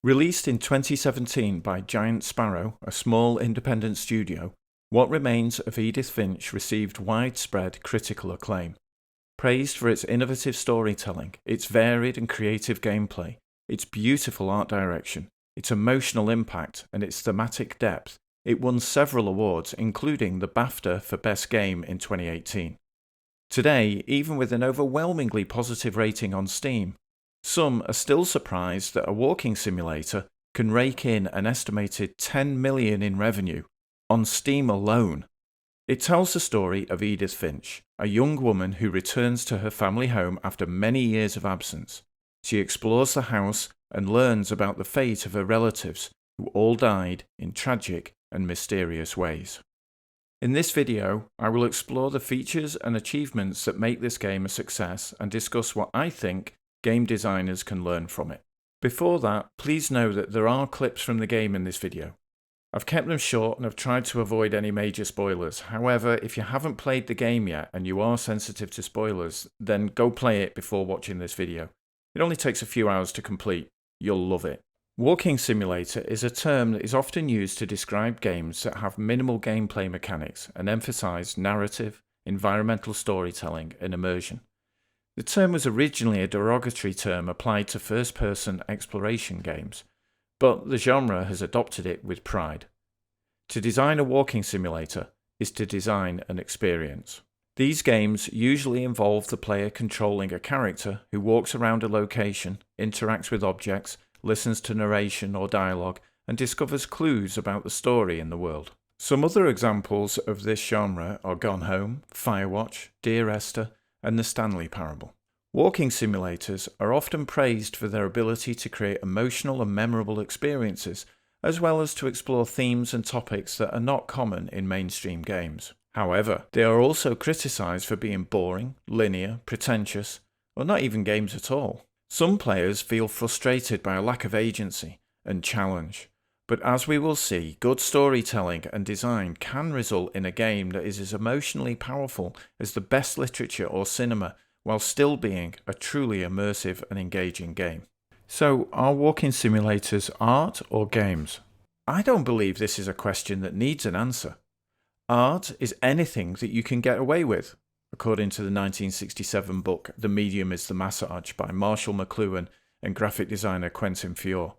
Released in 2017 by Giant Sparrow, a small independent studio, What Remains of Edith Finch received widespread critical acclaim. Praised for its innovative storytelling, its varied and creative gameplay, its beautiful art direction, its emotional impact, and its thematic depth, it won several awards, including the BAFTA for Best Game in 2018. Today, even with an overwhelmingly positive rating on Steam, some are still surprised that a walking simulator can rake in an estimated $10 million in revenue on Steam alone. It tells the story of Edith Finch, a young woman who returns to her family home after many years of absence. She explores the house and learns about the fate of her relatives, who all died in tragic and mysterious ways. In this video, I will explore the features and achievements that make this game a success and discuss what I think game designers can learn from it. Before that, please know that there are clips from the game in this video. I've kept them short and have tried to avoid any major spoilers. However, if you haven't played the game yet and you are sensitive to spoilers, then go play it before watching this video. It only takes a few hours to complete. You'll love it. Walking simulator is a term that is often used to describe games that have minimal gameplay mechanics and emphasize narrative, environmental storytelling, and immersion. The term was originally a derogatory term applied to first-person exploration games, but the genre has adopted it with pride. To design a walking simulator is to design an experience. These games usually involve the player controlling a character who walks around a location, interacts with objects, listens to narration or dialogue, and discovers clues about the story in the world. Some other examples of this genre are Gone Home, Firewatch, Dear Esther, and the Stanley Parable. Walking simulators are often praised for their ability to create emotional and memorable experiences, as well as to explore themes and topics that are not common in mainstream games. However, they are also criticized for being boring, linear, pretentious, or not even games at all. Some players feel frustrated by a lack of agency and challenge, but as we will see, good storytelling and design can result in a game that is as emotionally powerful as the best literature or cinema, while still being a truly immersive and engaging game. So, are walking simulators art or games? I don't believe this is a question that needs an answer. Art is anything that you can get away with, according to the 1967 book The Medium is the Massage by Marshall McLuhan and graphic designer Quentin Fiore.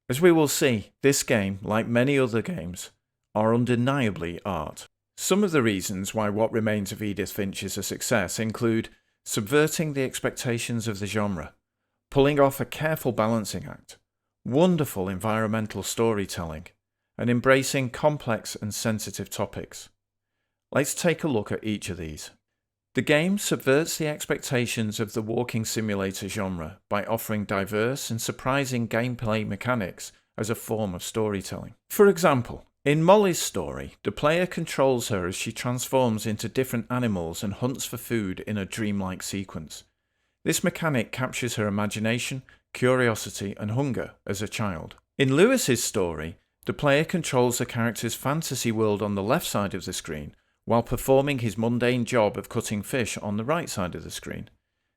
As we will see, this game, like many other games, are undeniably art. Some of the reasons why What Remains of Edith Finch is a success include subverting the expectations of the genre, pulling off a careful balancing act, wonderful environmental storytelling, and embracing complex and sensitive topics. Let's take a look at each of these. The game subverts the expectations of the walking simulator genre by offering diverse and surprising gameplay mechanics as a form of storytelling. For example, in Molly's story, the player controls her as she transforms into different animals and hunts for food in a dreamlike sequence. This mechanic captures her imagination, curiosity, and hunger as a child. In Lewis's story, the player controls the character's fantasy world on the left side of the screen, while performing his mundane job of cutting fish on the right side of the screen.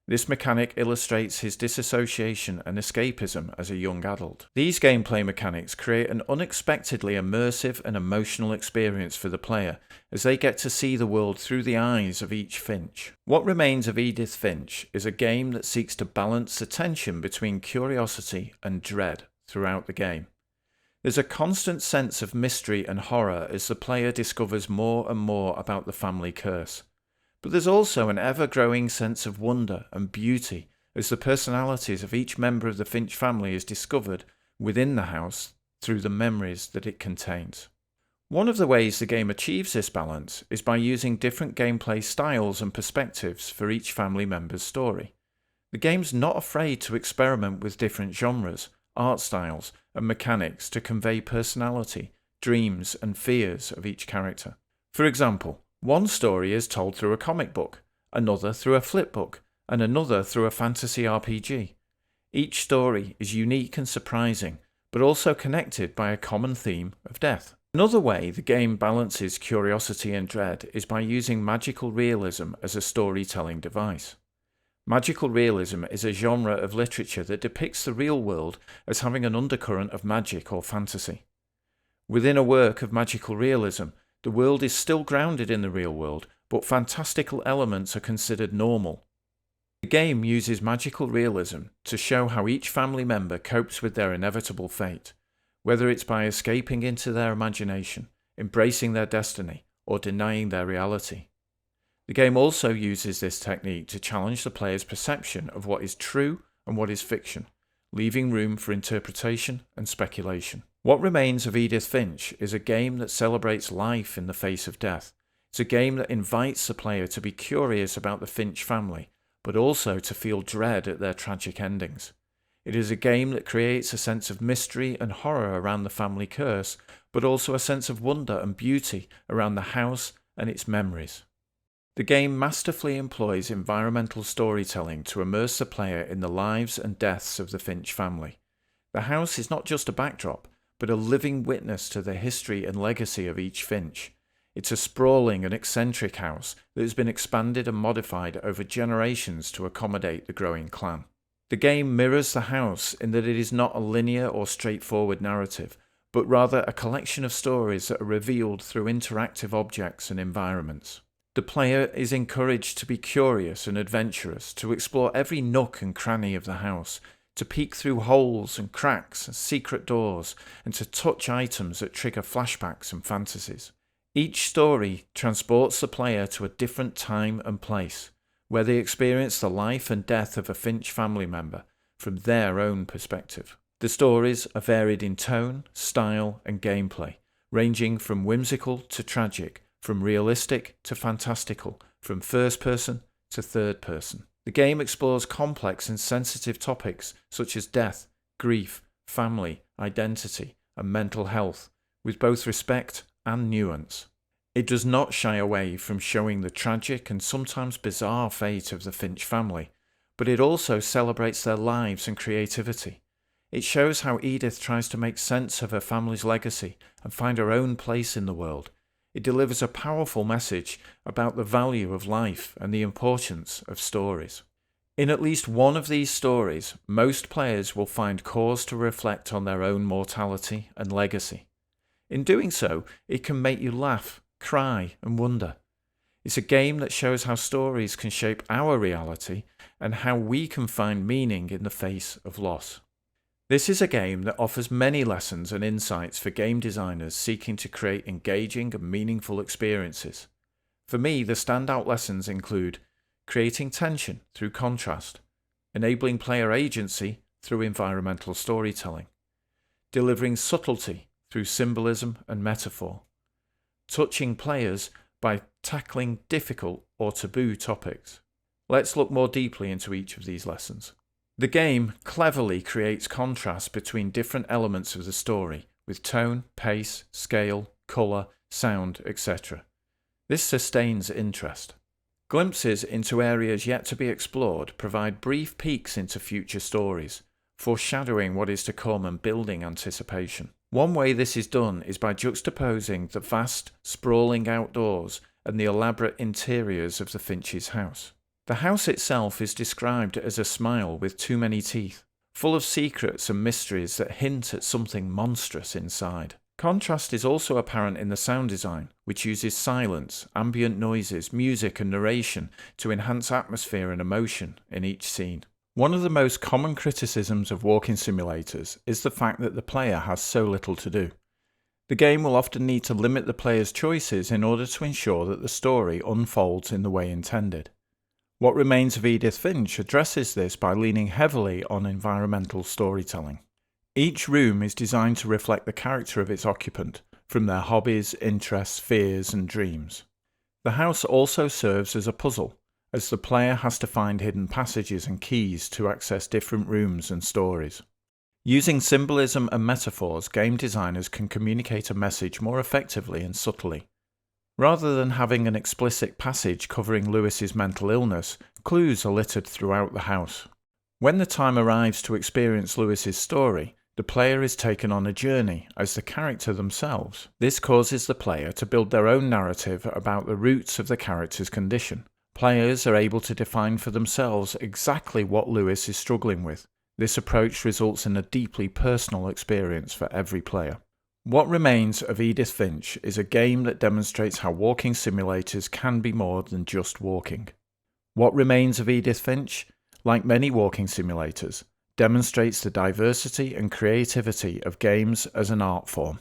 This mechanic illustrates his disassociation and escapism as a young adult. These gameplay mechanics create an unexpectedly immersive and emotional experience for the player, as they get to see the world through the eyes of each Finch. What Remains of Edith Finch is a game that seeks to balance the tension between curiosity and dread throughout the game. There's a constant sense of mystery and horror as the player discovers more and more about the family curse. But there's also an ever-growing sense of wonder and beauty as the personalities of each member of the Finch family is discovered within the house through the memories that it contains. One of the ways the game achieves this balance is by using different gameplay styles and perspectives for each family member's story. The game's not afraid to experiment with different genres, art styles, and mechanics to convey personality, dreams, and fears of each character. For example, one story is told through a comic book, another through a flip book, and another through a fantasy RPG. Each story is unique and surprising, but also connected by a common theme of death. Another way the game balances curiosity and dread is by using magical realism as a storytelling device. Magical realism is a genre of literature that depicts the real world as having an undercurrent of magic or fantasy. Within a work of magical realism, the world is still grounded in the real world, but fantastical elements are considered normal. The game uses magical realism to show how each family member copes with their inevitable fate, whether it's by escaping into their imagination, embracing their destiny, or denying their reality. The game also uses this technique to challenge the player's perception of what is true and what is fiction, leaving room for interpretation and speculation. What Remains of Edith Finch is a game that celebrates life in the face of death. It's a game that invites the player to be curious about the Finch family, but also to feel dread at their tragic endings. It is a game that creates a sense of mystery and horror around the family curse, but also a sense of wonder and beauty around the house and its memories. The game masterfully employs environmental storytelling to immerse the player in the lives and deaths of the Finch family. The house is not just a backdrop, but a living witness to the history and legacy of each Finch. It's a sprawling and eccentric house that has been expanded and modified over generations to accommodate the growing clan. The game mirrors the house in that it is not a linear or straightforward narrative, but rather a collection of stories that are revealed through interactive objects and environments. The player is encouraged to be curious and adventurous, to explore every nook and cranny of the house, to peek through holes and cracks and secret doors, and to touch items that trigger flashbacks and fantasies. Each story transports the player to a different time and place, where they experience the life and death of a Finch family member from their own perspective. The stories are varied in tone, style, and gameplay, ranging from whimsical to tragic, from realistic to fantastical, from first person to third person. The game explores complex and sensitive topics such as death, grief, family, identity, and mental health, with both respect and nuance. It does not shy away from showing the tragic and sometimes bizarre fate of the Finch family, but it also celebrates their lives and creativity. It shows how Edith tries to make sense of her family's legacy and find her own place in the world. It delivers a powerful message about the value of life and the importance of stories. In at least one of these stories, most players will find cause to reflect on their own mortality and legacy. In doing so, it can make you laugh, cry, and wonder. It's a game that shows how stories can shape our reality and how we can find meaning in the face of loss. This is a game that offers many lessons and insights for game designers seeking to create engaging and meaningful experiences. For me, the standout lessons include creating tension through contrast, enabling player agency through environmental storytelling, delivering subtlety through symbolism and metaphor, touching players by tackling difficult or taboo topics. Let's look more deeply into each of these lessons. The game cleverly creates contrast between different elements of the story, with tone, pace, scale, colour, sound, etc. This sustains interest. Glimpses into areas yet to be explored provide brief peeks into future stories, foreshadowing what is to come and building anticipation. One way this is done is by juxtaposing the vast, sprawling outdoors and the elaborate interiors of the Finch's house. The house itself is described as a smile with too many teeth, full of secrets and mysteries that hint at something monstrous inside. Contrast is also apparent in the sound design, which uses silence, ambient noises, music and narration to enhance atmosphere and emotion in each scene. One of the most common criticisms of walking simulators is the fact that the player has so little to do. The game will often need to limit the player's choices in order to ensure that the story unfolds in the way intended. What Remains of Edith Finch addresses this by leaning heavily on environmental storytelling. Each room is designed to reflect the character of its occupant, from their hobbies, interests, fears, and dreams. The house also serves as a puzzle, as the player has to find hidden passages and keys to access different rooms and stories. Using symbolism and metaphors, game designers can communicate a message more effectively and subtly. Rather than having an explicit passage covering Lewis's mental illness, clues are littered throughout the house. When the time arrives to experience Lewis's story, the player is taken on a journey as the character themselves. This causes the player to build their own narrative about the roots of the character's condition, Players are able to define for themselves exactly what Lewis is struggling with. This approach results in a deeply personal experience for every player. What Remains of Edith Finch is a game that demonstrates how walking simulators can be more than just walking. What Remains of Edith Finch, like many walking simulators, demonstrates the diversity and creativity of games as an art form.